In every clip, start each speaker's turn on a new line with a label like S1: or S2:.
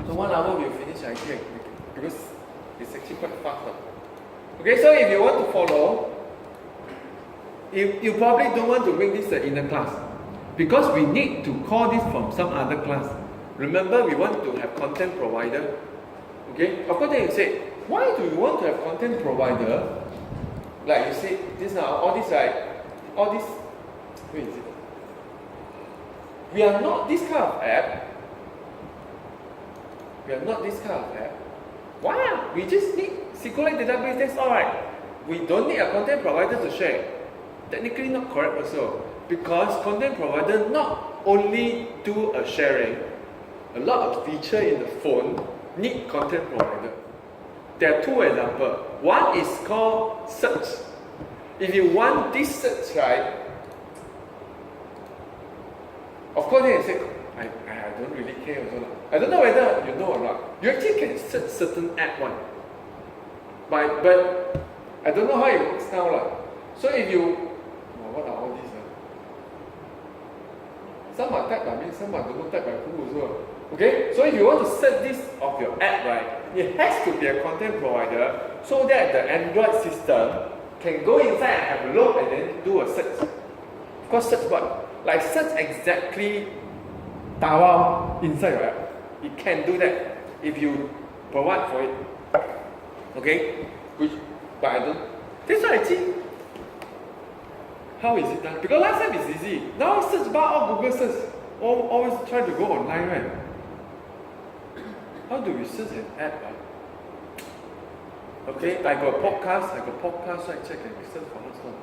S1: So 1 hour we'll finish actually because it's actually quite fast. Okay, so if you want to follow, you probably don't want to bring this in the class because we need to call this from some other class. Remember, we want to have content provider. Okay, of course then you say, why do you want to have content provider? Like you say, this now, all this where is it? We are not this kind of app. We are not this kind of app. Why? We just need SQLite database, that's alright. We don't need a content provider to share. Technically not correct also. Because content provider not only do a sharing, a lot of feature in the phone need content provider. There are 2 examples. One is called search. If you want this search, right? Of course, then you say, I don't really care also. I don't know whether you know or not. You actually can search certain app one. But I don't know how it works now. So if you, what are all these? Some are typed by me, some are don't typed by who also. Okay, so if you want to search this of your app, right, it has to be a content provider so that the Android system can go inside and have a look and then do a search. Of course, search what? Like search exactly Tawau inside your app. It can do that if you provide for it. Okay? But I don't. That's why I think. How is it done? Because last time it's easy. Now search bar or Google search. Always try to go online, right? How do we search an app? Okay, I got podcast, right? Check and search for this one.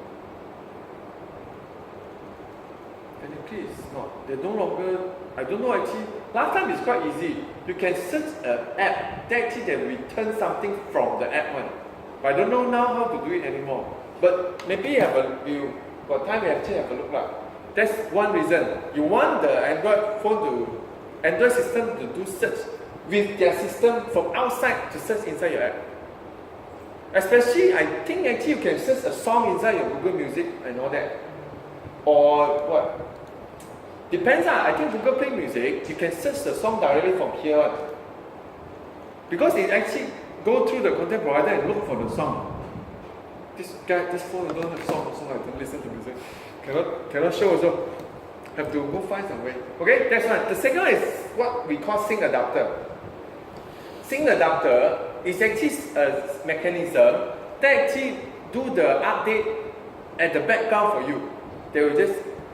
S1: Technically it's not. They no longer, I don't know actually. Last time it's quite easy. You can search an app that actually they return something from the app one. But I don't know now how to do it anymore. But maybe you got time you actually have a look like. That's one reason. You want the Android system to do search with their system from outside to search inside your app. Especially, I think actually you can search a song inside your Google Music and all that. Or what? Depends I think Google Play Music, you can search the song directly from here. Because it actually go through the content provider and look for the song. This phone don't have song also, I don't listen to music. Cannot show also. Have to go find some way. Okay, that's one. The second one is what we call sync adapter. Sync adapter is actually a mechanism that actually do the update at the background for you. They will just,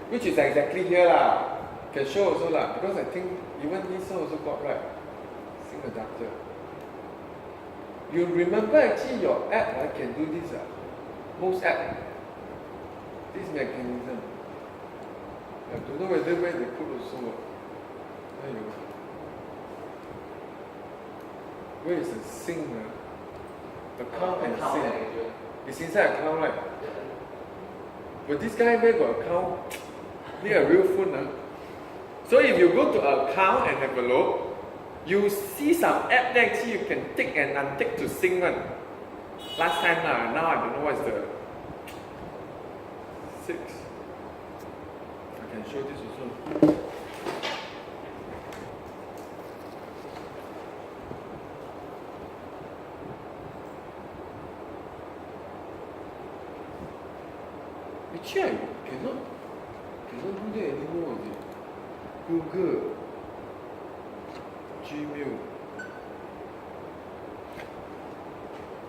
S1: which is exactly here lah. Can show also lah, because I think even this one also got right. Sync adapter. You remember actually your app can do this most app. This mechanism. I don't know whether where they put also. Where is the sync? Account and sync. It's inside account, right? But this guy where got account? Need a real phone. So if you go to account and have a look, you see some app that actually you can tick and untick to sync one. Last time now I don't know what's the 6. I can show this also. Actually, I cannot do that anymore. Google, Gmail.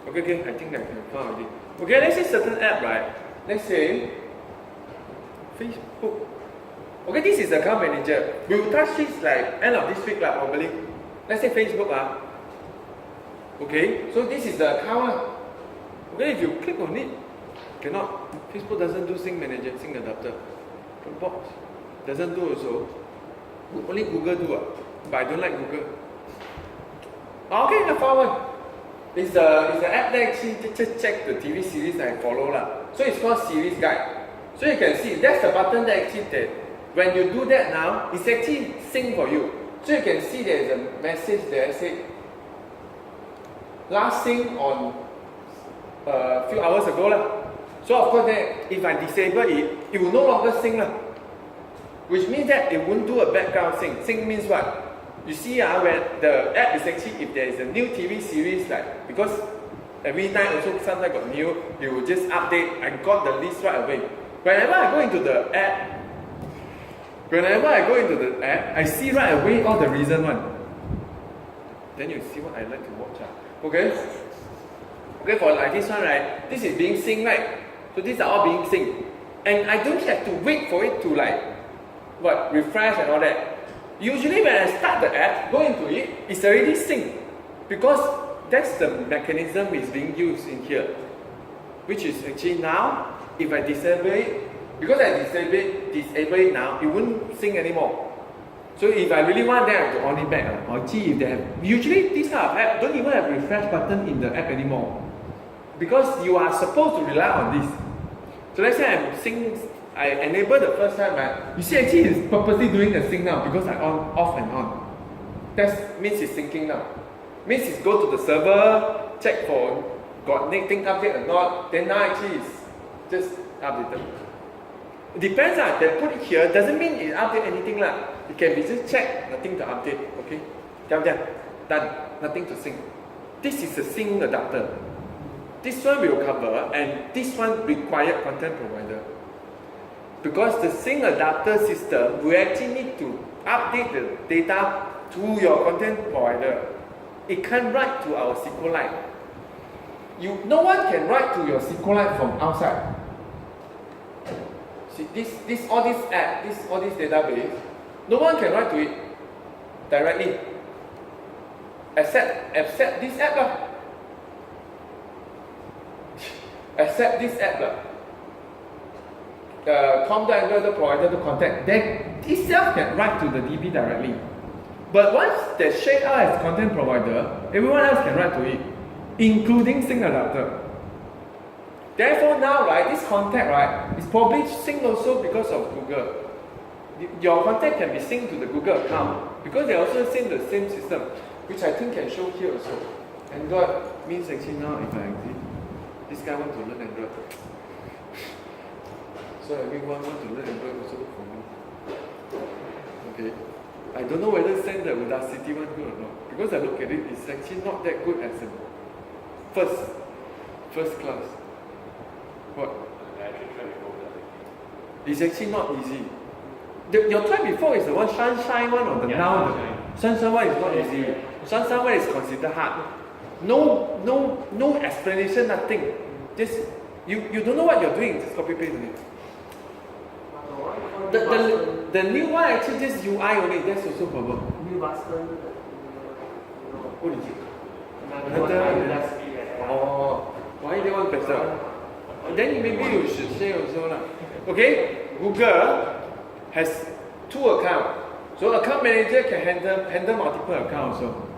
S1: Okay, I think I can find already. Okay, let's say certain app, right? Let's say Facebook. Okay, this is the account manager. We will touch this like end of this week, probably. Let's say Facebook. Okay, so this is the account. Okay, if you click on it, cannot. Facebook doesn't do sync manager, sync adapter. Dropbox doesn't do also. Only Google do. But I don't like Google. Okay, I found one. It's the app that actually just check the TV series I follow lah. So it's called Series Guide. So you can see that's the button that actually when you do that now, it's actually sync for you. So you can see there's a message there say last sync on a few hours ago lah. So of course then if I disable it, it will no longer sync lah. Which means that it won't do a background sync. Sync means what? You see, when the app is actually, if there is a new TV series, like, because every night also sometimes got new, you will just update. I got the list right away. Whenever I go into the app, I see right away all the recent one. Then you see what I like to watch. Okay? Okay, for like this one, right? This is being synced, right? So these are all being synced. And I don't have to wait for it to refresh and all that. Usually when I start the app, go into it, it's already synced. Because that's the mechanism is being used in here. Which is actually now, if I disable it, because I disable it now, it won't sync anymore. So if I really want, then I have to on it back. Or if they have, usually this kind of app don't even have refresh button in the app anymore. Because you are supposed to rely on this. So let's say I enable the first time, right? You see actually it's purposely doing the sync now because I on, off and on. That means it's syncing now. Means it's go to the server, check for got anything update or not, then now actually it's just updated. It depends, they put it here, doesn't mean it update anything lah. It can be just check, nothing to update, okay? Done, nothing to sync. This is a sync adapter. This one will cover, and this one required content provider. Because the sync adapter system will actually need to update the data to your content provider. It can't write to our SQLite. No one can write to your SQLite from outside. See, all this app, all this database, no one can write to it directly. Except this app lah. Except this app lah. The provider to contact, then itself can write to the DB directly. But once they share out as content provider, everyone else can write to it, including sync adapter. Therefore now, right, this contact, right, is probably synced also because of Google. Your contact can be synced to the Google account because they also sync the same system, which I think can show here also. Android means actually now if I exit, this guy wants to learn Android. So everyone wants to learn Android also for me. Okay. I don't know whether send the Udacity one good or not. Because I look at it, it's actually not that good as a first class. What? It's actually not easy. Your try before is the one Sunshine one or the now? Sunshine one is not easy. Sunshine one is considered hard. No explanation, nothing. Just you don't know what you're doing, just copy paste it. The new one actually just UI only, that's also problem.
S2: New Boston.
S1: What is it? Oh, why they want better? Then maybe you should say also lah. Okay, Google has 2 accounts. So account manager can handle multiple accounts also.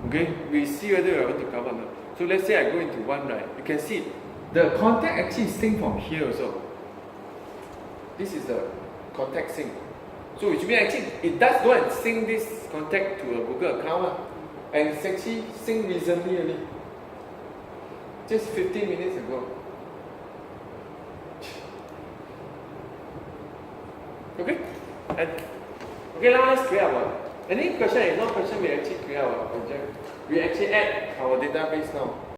S1: Okay, we see whether we want to cover or not. So let's say I go into one, right? You can see the contact actually is synced from here also. This is the contact sync. So which means actually it does go and sync this contact to a Google account and it's actually synced recently only. Just 15 minutes ago. Okay? And okay, now let's create our any question, if no question we actually create our project. We actually add our database now.